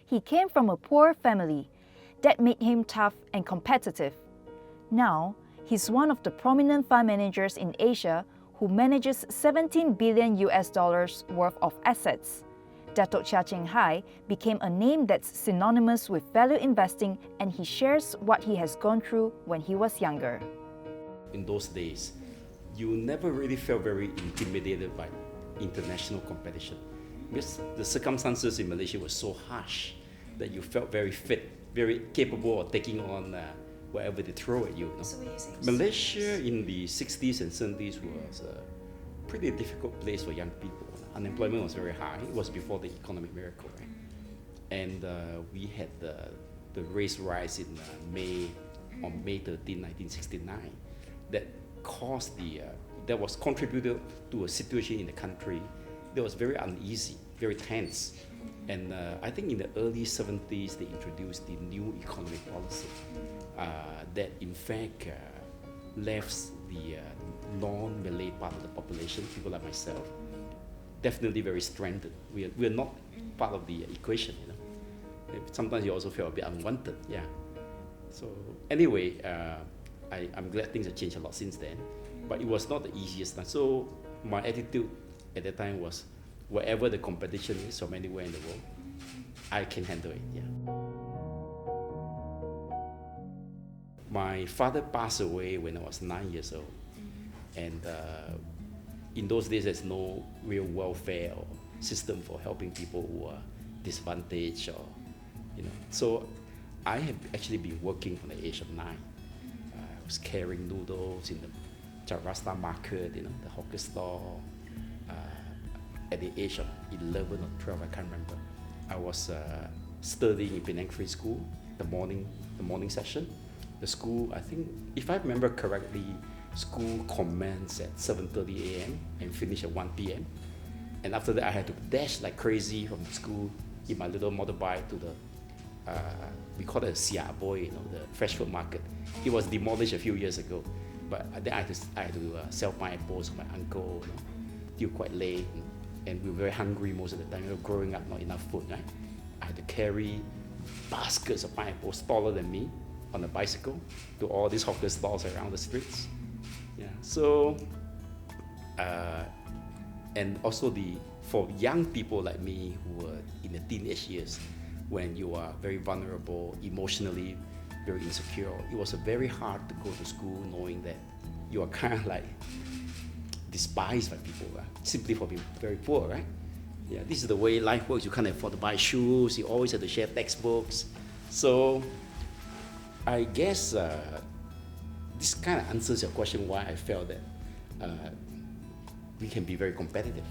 He came from a poor family. That made him tough and competitive. Now, he's one of the prominent fund managers in Asia who manages 17 billion US dollars worth of assets. Datuk Cheah Cheng Hye became a name that's synonymous with value investing, and he shares what he has gone through when he was younger. In those days, you never really felt very intimidated by international competition because the circumstances in Malaysia were so harsh that you felt very fit, very capable of taking on whatever they throw at you. So what are you saying? Malaysia in the 60s and 70s was a pretty difficult place for young people. Unemployment was very high. It was before the economic miracle, right? And we had the race rise in on May 13, 1969, that caused that was contributed to a situation in the country that was very uneasy, very tense. And I think in the early 70s, they introduced the new economic policy that in fact left the non-Malay part of the population, people like myself, definitely very stranded. We are not part of the equation, you know. Sometimes you also feel a bit unwanted, yeah. So anyway, I'm glad things have changed a lot since then, but it was not the easiest time. So my attitude at that time was, wherever the competition is from anywhere in the world, I can handle it, yeah. My father passed away when I was 9 years old, and in those days there's no real welfare or system for helping people who are disadvantaged, or So I have actually been working from the age of 9. I was carrying noodles in the Charasta market, the hawker stall. At the age of 11 or 12, I can't remember. I was studying in Penang Free School, the morning session. The school, I think, if I remember correctly, school commenced at 7:30 a.m. and finished at 1 p.m. And after that, I had to dash like crazy from the school in my little motorbike to the, we call it a Sia Boy, the fresh food market. It was demolished a few years ago, but then I had to sell pineapples to my uncle, till quite late, and we were very hungry most of the time. Growing up, not enough food, right? I had to carry baskets of pineapples taller than me on a bicycle to all these hawker stalls around the streets. Yeah. So, and also for young people like me who were in the teenage years, when you are very vulnerable, emotionally very insecure, it was very hard to go to school knowing that you are kind of like despised by people, simply for being very poor, right? Yeah, this is the way life works. You can't afford to buy shoes. You always have to share textbooks. So I guess this kind of answers your question why I felt that we can be very competitive.